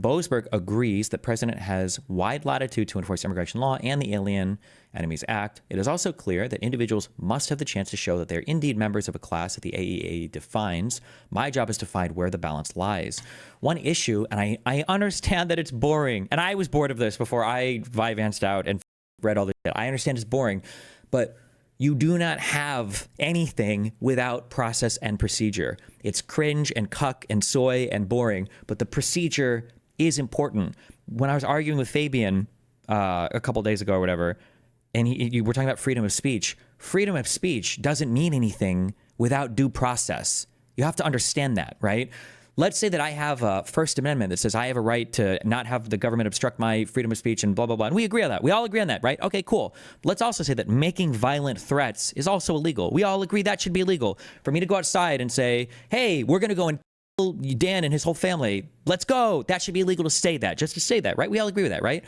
Boasberg agrees that president has wide latitude to enforce immigration law and the Alien Enemies Act. It is also clear that individuals must have the chance to show that they're indeed members of a class that the AEA defines. My job is to find where the balance lies. One issue, and I understand that it's boring, and I was bored of this before I advanced out and read all this shit. I understand it's boring, but you do not have anything without process and procedure. It's cringe and cuck and soy and boring, but the procedure is important. When I was arguing with Fabian a couple days ago or whatever, and we're talking about freedom of speech doesn't mean anything without due process. You have to understand that, right? Let's say that I have a First Amendment that says I have a right to not have the government obstruct my freedom of speech and blah, blah, blah. And we agree on that. We all agree on that, right? Okay, cool. Let's also say that making violent threats is also illegal. We all agree that should be illegal. For me to go outside and say, hey, we're going to go and kill Dan and his whole family. Let's go. That should be illegal to say that, just to say that, right? We all agree with that, right?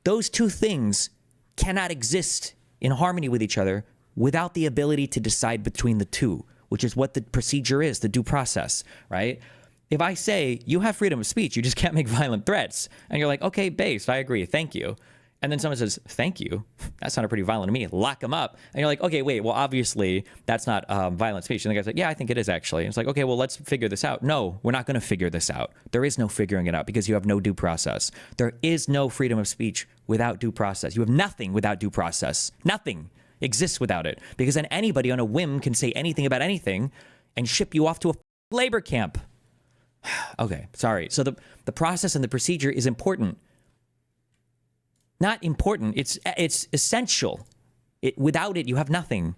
Those two things cannot exist in harmony with each other without the ability to decide between the two, which is what the procedure is, the due process, right? If I say you have freedom of speech, you just can't make violent threats, and you're like, okay, based, I agree, thank you. And then someone says, thank you. That sounded pretty violent to me. Lock them up. And you're like, okay, wait, well, obviously that's not violent speech. And the guy's like, yeah, I think it is actually. And it's like, okay, well, let's figure this out. No, we're not going to figure this out. There is no figuring it out because you have no due process. There is no freedom of speech without due process. You have nothing without due process. Nothing exists without it, because then anybody on a whim can say anything about anything and ship you off to a labor camp. Okay, sorry. So the process and the procedure is important. Not important. It's essential. Without it, you have nothing.